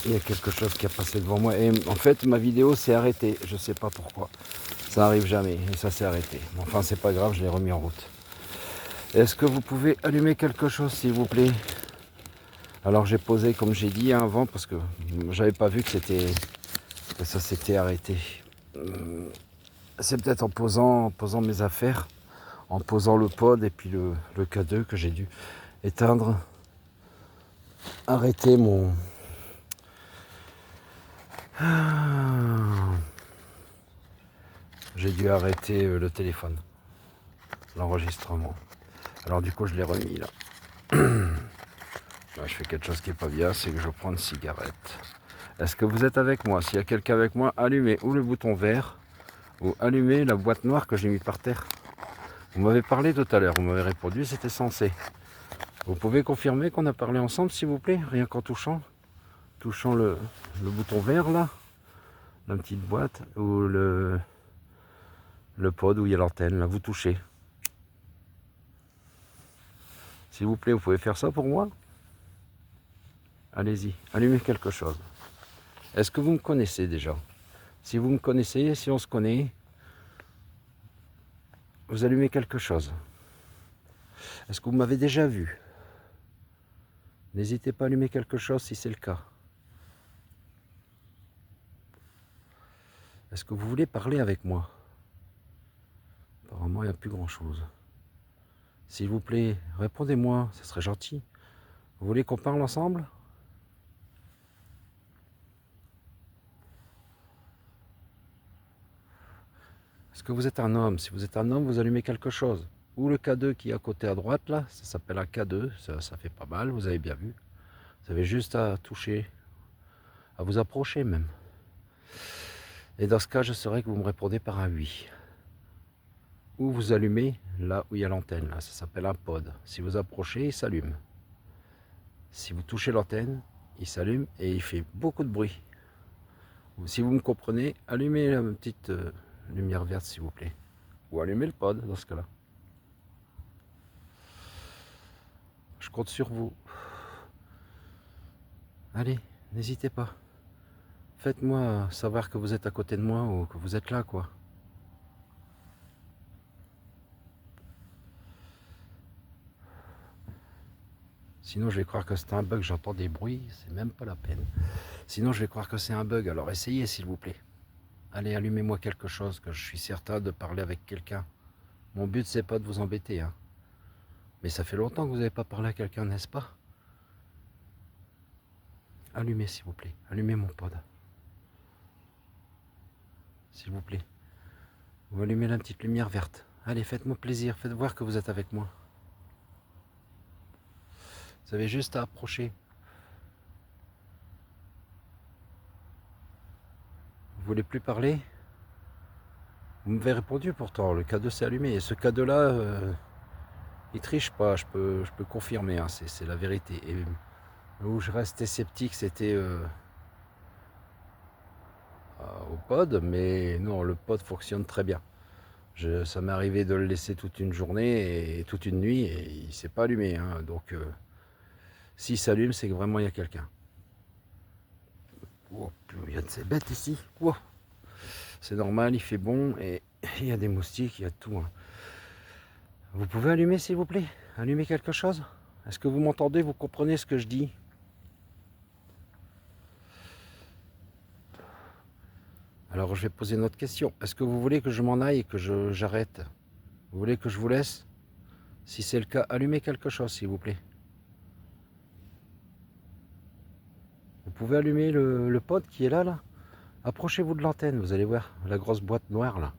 Il y a quelque chose qui a passé devant moi. Et en fait, ma vidéo s'est arrêtée. Je sais pas pourquoi. Ça arrive jamais. Et ça s'est arrêté. Enfin, c'est pas grave, je l'ai remis en route. Est-ce que vous pouvez allumer quelque chose, s'il vous plaît? Alors, j'ai posé, comme j'ai dit avant, parce que j'avais pas vu que ça s'était arrêté. C'est peut-être en posant mes affaires, en posant le pod et puis le K2 que j'ai dû éteindre, arrêter mon... J'ai dû arrêter le téléphone, l'enregistrement. Alors du coup je l'ai remis là. Là, je fais quelque chose qui est pas bien, c'est que je prends une cigarette. Est-ce que vous êtes avec moi? S'il y a quelqu'un avec moi, allumez ou le bouton vert ou allumez la boîte noire que j'ai mis par terre. Vous m'avez parlé tout à l'heure, vous m'avez répondu, c'était censé. Vous pouvez confirmer qu'on a parlé ensemble, s'il vous plaît, rien qu'en touchant le bouton vert là, la petite boîte, ou le pod où il y a l'antenne, là, vous touchez. S'il vous plaît, vous pouvez faire ça pour moi? Allez-y, allumez quelque chose. Est-ce que vous me connaissez déjà? Si vous me connaissez, si on se connaît, vous allumez quelque chose. Est-ce que vous m'avez déjà vu? N'hésitez pas à allumer quelque chose si c'est le cas. Est-ce que vous voulez parler avec moi? Apparemment, il n'y a plus grand-chose. S'il vous plaît, répondez-moi, ça serait gentil. Vous voulez qu'on parle ensemble? Est-ce que vous êtes un homme? Si vous êtes un homme, vous allumez quelque chose. Ou le K2 qui est à côté à droite, là, ça s'appelle un K2, ça fait pas mal, vous avez bien vu. Vous avez juste à toucher, à vous approcher même. Et dans ce cas, je saurais que vous me répondez par un oui. Ou vous allumez là où il y a l'antenne, là, ça s'appelle un pod. Si vous approchez, il s'allume. Si vous touchez l'antenne, il s'allume et il fait beaucoup de bruit. Si vous me comprenez, allumez la petite lumière verte s'il vous plaît. Ou allumez le pod dans ce cas-là. Je compte sur vous. Allez, n'hésitez pas. Faites-moi savoir que vous êtes à côté de moi ou que vous êtes là, quoi. Sinon, je vais croire que c'est un bug. J'entends des bruits, c'est même pas la peine. Sinon, je vais croire que c'est un bug. Alors, essayez, s'il vous plaît. Allez, allumez-moi quelque chose, que je suis certain de parler avec quelqu'un. Mon but, c'est pas de vous embêter, hein. Mais ça fait longtemps que vous n'avez pas parlé à quelqu'un, n'est-ce pas? Allumez, s'il vous plaît. Allumez mon pod. S'il vous plaît. Vous allumez la petite lumière verte. Allez, faites-moi plaisir. Faites voir que vous êtes avec moi. Vous avez juste à approcher. Vous voulez plus parler? Vous m'avez répondu pourtant. Le K2 s'est allumé. Et ce K2-là, il triche pas. Je peux confirmer. Hein, c'est la vérité. Et où je restais sceptique, c'était au pod. Mais non, le pod fonctionne très bien. Ça m'est arrivé de le laisser toute une journée et toute une nuit et il ne s'est pas allumé. Hein, donc, s'il s'allume, c'est que vraiment il y a quelqu'un. Oh, il y a de ces bêtes ici. Oh, c'est normal, il fait bon et il y a des moustiques, il y a tout. Hein. Vous pouvez allumer, s'il vous plaît? Allumer quelque chose? Est-ce que vous m'entendez? Vous comprenez ce que je dis? Alors, je vais poser une autre question. Est-ce que vous voulez que je m'en aille et que j'arrête? Vous voulez que je vous laisse? Si c'est le cas, allumez quelque chose, s'il vous plaît. Vous pouvez allumer le pod qui est là? Approchez-vous de l'antenne, vous allez voir, la grosse boîte noire là.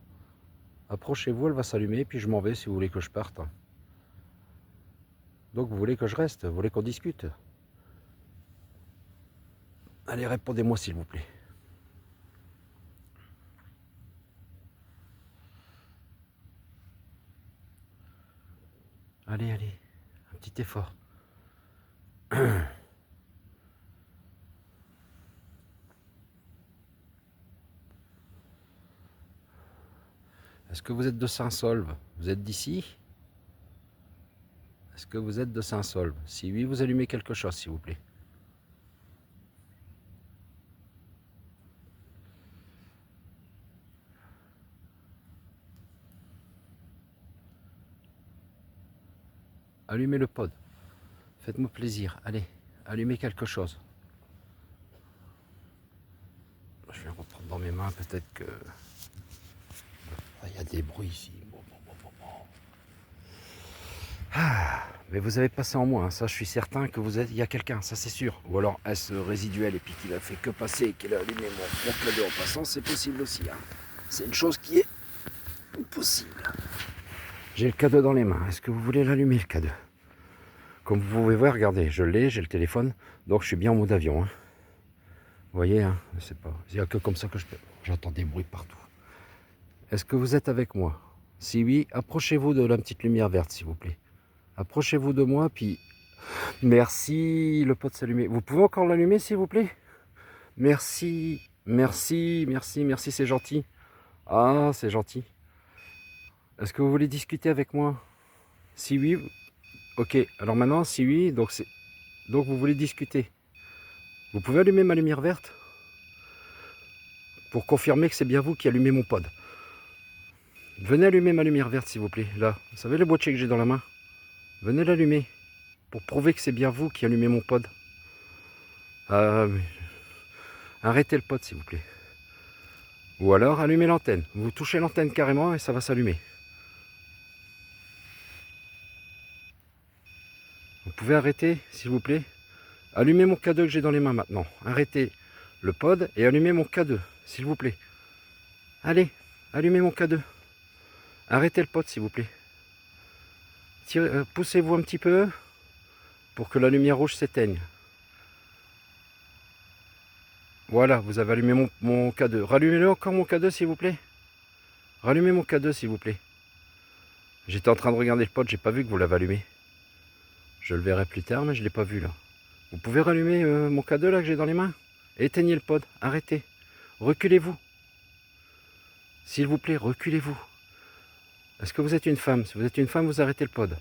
Approchez-vous, elle va s'allumer, puis je m'en vais si vous voulez que je parte. Donc vous voulez que je reste? Vous voulez qu'on discute? Allez, répondez-moi s'il vous plaît. Allez, allez, un petit effort. Est-ce que vous êtes de Saint-Saulve? Vous êtes d'ici? Est-ce que vous êtes de Saint-Saulve? Si oui, vous allumez quelque chose s'il vous plaît. Allumez le pod. Faites-moi plaisir. Allez, allumez quelque chose. Je vais reprendre dans mes mains, peut-être que... Il y a des bruits ici. Ah, mais vous avez passé en moi, hein. Ça je suis certain que vous êtes, il y a quelqu'un, ça c'est sûr. Ou alors est-ce résiduel et puis qu'il a fait que passer et qu'il a allumé mon cadeau en passant, c'est possible aussi. Hein. C'est une chose qui est possible. J'ai le cadeau dans les mains, est-ce que vous voulez l'allumer le cadeau? Comme vous pouvez voir, regardez, je l'ai, j'ai le téléphone, donc je suis bien en mode avion. Hein. Vous voyez, hein, c'est pas, il n'y a que comme ça que je peux. J'entends des bruits partout. Est-ce que vous êtes avec moi? Si oui, approchez-vous de la petite lumière verte s'il vous plaît. Approchez-vous de moi, puis... Merci, le pot s'allumer. Vous pouvez encore l'allumer, s'il vous plaît? Merci, merci, merci, merci, c'est gentil. Ah, c'est gentil. Est-ce que vous voulez discuter avec moi? Si oui, ok. Alors maintenant, si oui, donc vous voulez discuter. Vous pouvez allumer ma lumière verte? Pour confirmer que c'est bien vous qui allumez mon pod. Venez allumer ma lumière verte, s'il vous plaît. Là, vous savez le boîtier que j'ai dans la main? Venez l'allumer. Pour prouver que c'est bien vous qui allumez mon pod. Arrêtez le pod s'il vous plaît. Ou alors allumez l'antenne. Vous touchez l'antenne carrément et ça va s'allumer. Vous pouvez arrêter s'il vous plaît. Allumez mon K2 que j'ai dans les mains maintenant. Arrêtez le pod et allumez mon K2 s'il vous plaît. Allez, allumez mon K2. Arrêtez le pod s'il vous plaît. Poussez-vous un petit peu pour que la lumière rouge s'éteigne. Voilà, vous avez allumé mon K2. Rallumez-le encore mon K2 s'il vous plaît. Rallumez mon K2 s'il vous plaît. J'étais en train de regarder le pod, j'ai pas vu que vous l'avez allumé. Je le verrai plus tard, mais je l'ai pas vu là. Vous pouvez rallumer mon K2 là que j'ai dans les mains? Éteignez le pod, arrêtez. Reculez-vous. S'il vous plaît, reculez-vous. Est-ce que vous êtes une femme? Si vous êtes une femme, vous arrêtez le pod.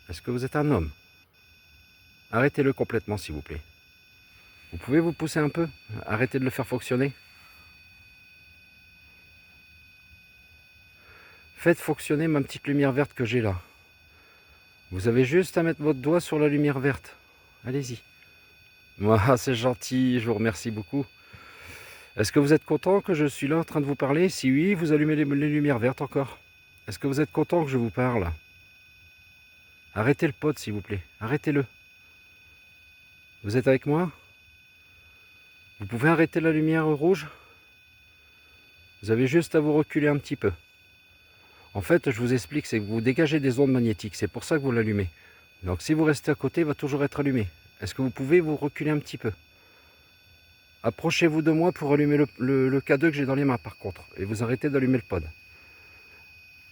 Est-ce que vous êtes un homme? Arrêtez-le complètement s'il vous plaît. Vous pouvez vous pousser un peu? Arrêtez de le faire fonctionner. Faites fonctionner ma petite lumière verte que j'ai là. Vous avez juste à mettre votre doigt sur la lumière verte. Allez-y. Moi, c'est gentil, je vous remercie beaucoup. Est-ce que vous êtes content que je suis là en train de vous parler? Si oui, vous allumez les lumières vertes encore. Est-ce que vous êtes content que je vous parle? Arrêtez le pod s'il vous plaît. Arrêtez-le. Vous êtes avec moi? Vous pouvez arrêter la lumière rouge? Vous avez juste à vous reculer un petit peu. En fait, je vous explique, c'est que vous dégagez des ondes magnétiques. C'est pour ça que vous l'allumez. Donc si vous restez à côté, il va toujours être allumé. Est-ce que vous pouvez vous reculer un petit peu? Approchez-vous de moi pour allumer le K2 que j'ai dans les mains par contre. Et vous arrêtez d'allumer le pod.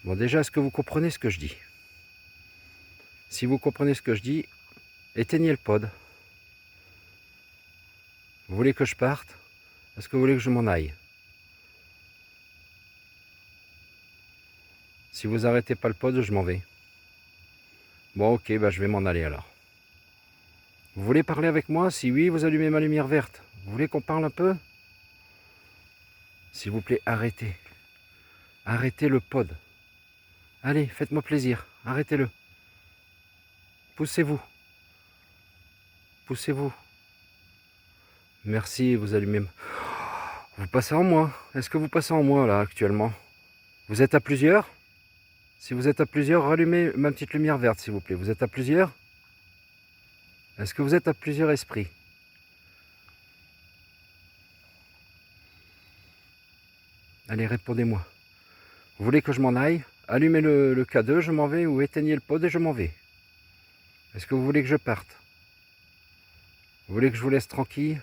Bon déjà, est-ce que vous comprenez ce que je dis? Si vous comprenez ce que je dis, éteignez le pod. Vous voulez que je parte? Est-ce que vous voulez que je m'en aille? Si vous arrêtez pas le pod, je m'en vais. Bon ok, bah, je vais m'en aller alors. Vous voulez parler avec moi? Si oui, vous allumez ma lumière verte. Vous voulez qu'on parle un peu? S'il vous plaît, arrêtez. Arrêtez le pod. Allez, faites-moi plaisir. Arrêtez-le. Poussez-vous. Poussez-vous. Merci, vous allumez. Vous passez en moi. Est-ce que vous passez en moi là actuellement? Vous êtes à plusieurs? Si vous êtes à plusieurs, rallumez ma petite lumière verte s'il vous plaît. Vous êtes à plusieurs? Est-ce que vous êtes à plusieurs esprits? Allez, répondez-moi. Vous voulez que je m'en aille? Allumez le K2, je m'en vais, ou éteignez le pod et je m'en vais. Est-ce que vous voulez que je parte? Vous voulez que je vous laisse tranquille?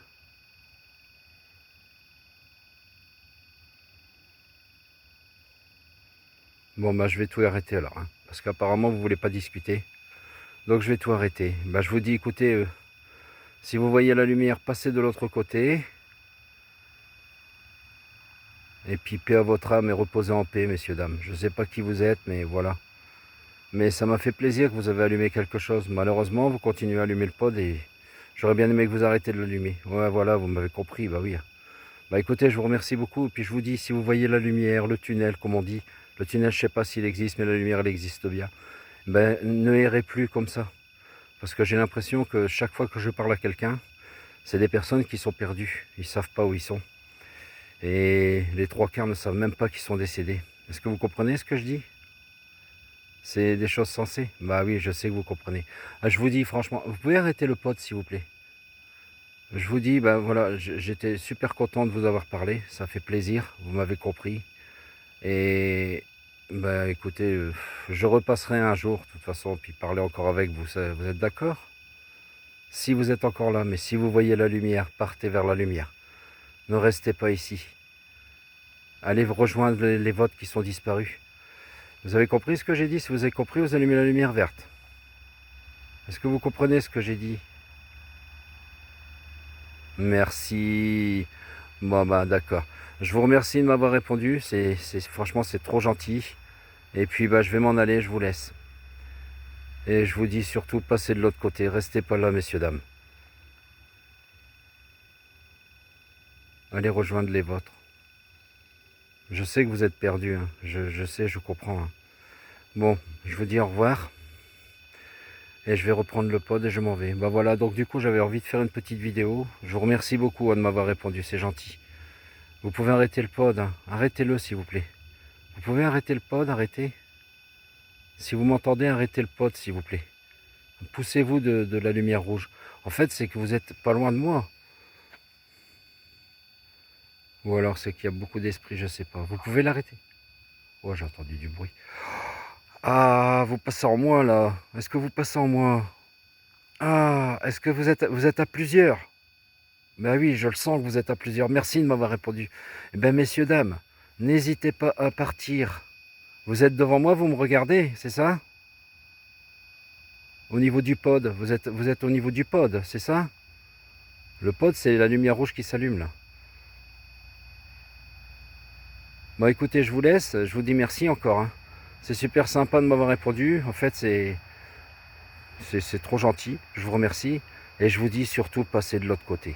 Bon, bah je vais tout arrêter alors, hein, parce qu'apparemment vous voulez pas discuter. Donc je vais tout arrêter. Bah je vous dis, écoutez, si vous voyez la lumière passer de l'autre côté, et puis paix à votre âme et reposez en paix, messieurs, dames. Je ne sais pas qui vous êtes, mais voilà. Mais ça m'a fait plaisir que vous avez allumé quelque chose. Malheureusement, vous continuez à allumer le pod et j'aurais bien aimé que vous arrêtiez de l'allumer. Ouais, voilà, vous m'avez compris, bah oui. Bah écoutez, je vous remercie beaucoup. Et puis je vous dis, si vous voyez la lumière, le tunnel, comme on dit, le tunnel, je ne sais pas s'il existe, mais la lumière, elle existe bien. ben, ne errez plus comme ça. Parce que j'ai l'impression que chaque fois que je parle à quelqu'un, c'est des personnes qui sont perdues. Ils ne savent pas où ils sont. Et les 3/4 ne savent même pas qu'ils sont décédés. Est-ce que vous comprenez ce que je dis? C'est des choses sensées? Bah oui, je sais que vous comprenez. Ah, je vous dis franchement, vous pouvez arrêter le pod s'il vous plaît? Je vous dis, ben voilà, j'étais super content de vous avoir parlé. Ça fait plaisir, vous m'avez compris. Et bah écoutez, je repasserai un jour de toute façon, puis parler encore avec vous. Vous êtes d'accord? Si vous êtes encore là, mais si vous voyez la lumière, partez vers la lumière. Ne restez pas ici. Allez rejoindre les vôtres qui sont disparus. Vous avez compris ce que j'ai dit? Si vous avez compris, vous allumez la lumière verte. Est-ce que vous comprenez ce que j'ai dit? Merci. Bon bah d'accord. Je vous remercie de m'avoir répondu. Franchement c'est trop gentil. Et puis bah je vais m'en aller, je vous laisse. Et je vous dis surtout, passez de l'autre côté. Restez pas là, messieurs, dames. Allez rejoindre les vôtres. Je sais que vous êtes perdus. Hein. Je sais, je comprends. Hein. Bon, je vous dis au revoir. Et je vais reprendre le pod et je m'en vais. Bah voilà, donc du coup, j'avais envie de faire une petite vidéo. Je vous remercie beaucoup de m'avoir répondu. C'est gentil. Vous pouvez arrêter le pod. Hein. Arrêtez-le, s'il vous plaît. Vous pouvez arrêter le pod, arrêtez. Si vous m'entendez, arrêtez le pod, s'il vous plaît. Poussez-vous de la lumière rouge. En fait, c'est que vous êtes pas loin de moi. Ou alors c'est qu'il y a beaucoup d'esprit, je sais pas. Vous pouvez l'arrêter? Oh, j'ai entendu du bruit. Ah, vous passez en moi là. Est-ce que vous passez en moi? Ah, est-ce que vous êtes à plusieurs? Ben oui, je le sens que vous êtes à plusieurs. Merci de m'avoir répondu. Eh bien, messieurs, dames, n'hésitez pas à partir. Vous êtes devant moi, vous me regardez, c'est ça? Au niveau du pod, vous êtes au niveau du pod, c'est ça? Le pod, c'est la lumière rouge qui s'allume là. Bon écoutez, je vous laisse, je vous dis merci encore. Hein. C'est super sympa de m'avoir répondu. En fait, c'est trop gentil. Je vous remercie. Et je vous dis surtout, passez de l'autre côté.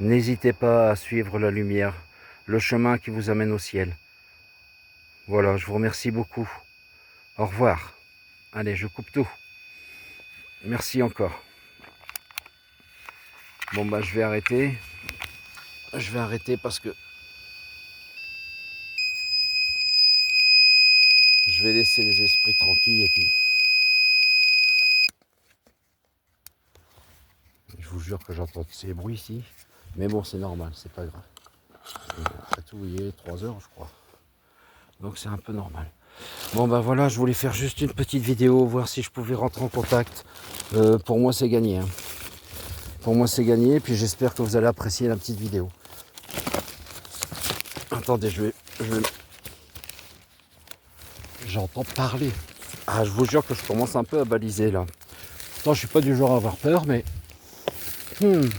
N'hésitez pas à suivre la lumière, le chemin qui vous amène au ciel. Voilà, je vous remercie beaucoup. Au revoir. Allez, je coupe tout. Merci encore. Bon bah je vais arrêter. Je vais arrêter parce que je vais laisser les esprits tranquilles et puis je vous jure que j'entends ces bruits ici. Mais bon, c'est normal, c'est pas grave. Après tout, il est 3 heures, je crois. Donc c'est un peu normal. Bon ben voilà, je voulais faire juste une petite vidéo, voir si je pouvais rentrer en contact. Pour moi, c'est gagné. Hein. Pour moi, c'est gagné. Puis j'espère que vous allez apprécier la petite vidéo. Attendez, j'entends parler. Ah, je vous jure que je commence un peu à baliser là. Pourtant, je suis pas du genre à avoir peur, mais je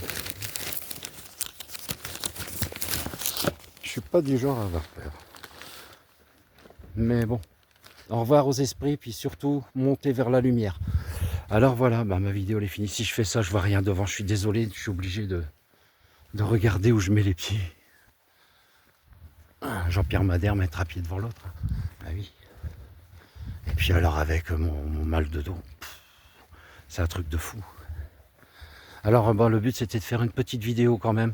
suis pas du genre à avoir peur. Mais bon, au revoir aux esprits, puis surtout monter vers la lumière. Alors voilà, bah, ma vidéo elle est finie. Si je fais ça, je vois rien devant. Je suis désolé, je suis obligé de regarder où je mets les pieds. Jean-Pierre Madère mettre à pied devant l'autre. Ah oui. Et puis alors avec mon mal de dos, c'est un truc de fou. Alors bon, le but c'était de faire une petite vidéo quand même.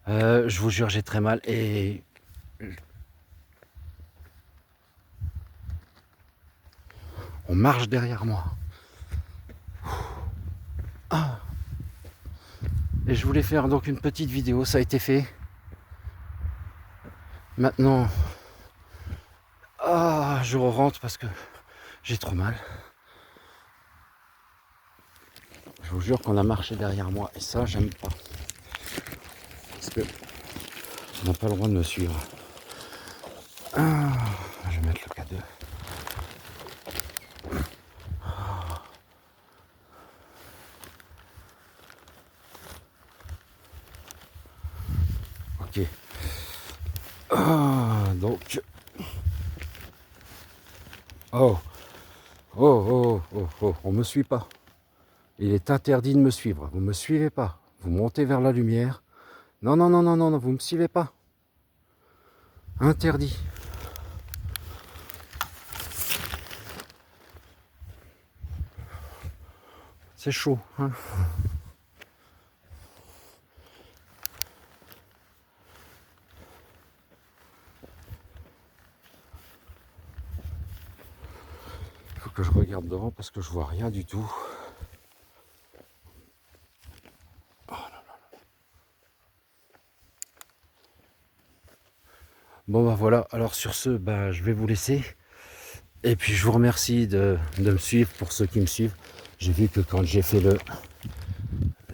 Je vous jure, j'ai très mal et on marche derrière moi. Ah. Et je voulais faire donc une petite vidéo, ça a été fait. Maintenant, je rentre parce que j'ai trop mal. Je vous jure qu'on a marché derrière moi et ça, j'aime pas. Parce que on n'a pas le droit de me suivre. Je vais mettre le K2. Ok. Donc. On me suit pas. Il est interdit de me suivre. Vous me suivez pas. Vous montez vers la lumière. Non, vous me suivez pas. Interdit. C'est chaud, hein. Il faut que je regarde devant parce que je vois rien du tout. Oh là là. Bon bah voilà, alors sur ce, bah, je vais vous laisser. Et puis je vous remercie de me suivre pour ceux qui me suivent. J'ai vu que quand j'ai fait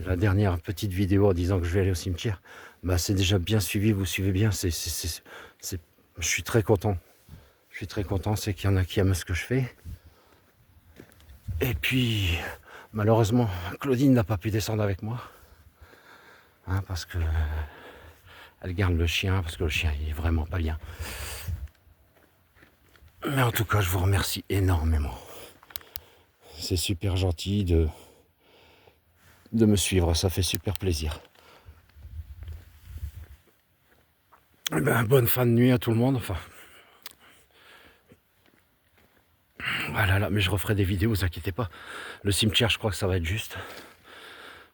la dernière petite vidéo en disant que je vais aller au cimetière, bah c'est déjà bien suivi, vous suivez bien, je suis très content. Je suis très content, c'est qu'il y en a qui aiment ce que je fais. Et puis, malheureusement, Claudine n'a pas pu descendre avec moi. Hein, parce que elle garde le chien, parce que le chien il est vraiment pas bien. Mais en tout cas, je vous remercie énormément. C'est super gentil de me suivre, ça fait super plaisir. Eh ben, bonne fin de nuit à tout le monde. Enfin, voilà, là, mais je referai des vidéos, vous inquiétez pas. Le cimetière, je crois que ça va être juste.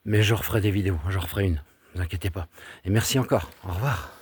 Mais je referai des vidéos, je referai une, vous inquiétez pas. Et merci encore, au revoir.